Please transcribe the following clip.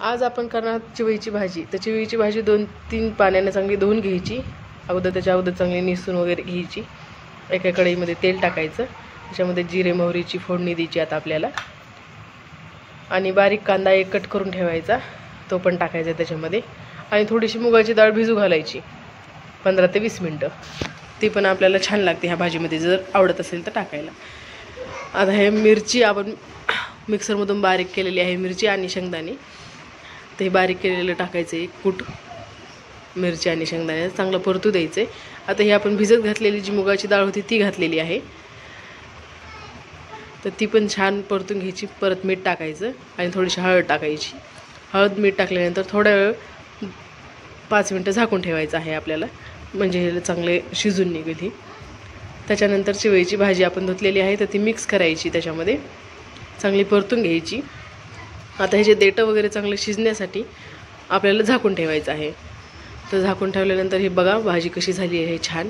आज आपण करणार चिवईची भाजी। तर चिवईची भाजी 2-3 पाण्याने चांगली धुवून घ्यायची। त्याच्या अगोदर चांगली निसून वगैरे घ्यायची। एका कढईमध्ये तेल टाकायचं, त्याच्यामध्ये जिरे मोहरीची फोडणी द्यायची आता आपल्याला, आणि बारीक कांदा एक कट करून ठेवायचा, तो पण टाकायचा त्याच्यामध्ये, आणि थोडीशी मुगाची डाळ भिजू घालायची 15 ते 20 मिनिटं। ती पण आपल्याला छान लागते ह्या भाजीमध्ये, जर आवडत असेल तर टाकायला। आता हे मिरची आपण मिक्सरमधून बारीक केलेली आहे, मिरची आणि शेंगदाणे, ते बारीक केलेलं टाकायचं, एक कूट मिरची आणि शेंगदाणे चांगलं परतू द्यायचे। आता हे आपण भिजत घातलेली जी मुगाची डाळ होती ती घातलेली आहे, तर ती पण छान परतून घ्यायची। परत मीठ टाकायचं आणि थोडीशी हळद टाकायची। हळद मीठ टाकल्यानंतर थोड्या वेळ 5 मिनिटं झाकून ठेवायचं आहे आपल्याला, म्हणजे हे चांगले शिजून निघेल ही। त्याच्यानंतर चिवईची भाजी आपण धुतलेली आहे तर ती मिक्स करायची, त्याच्यामध्ये चांगली परतून घ्यायची। आता हे जे देठं वगैरे चांगलं शिजण्यासाठी आपल्याला झाकून ठेवायचं आहे। तर झाकून ठेवल्यानंतर हे बघा भाजी कशी झाली आहे छान।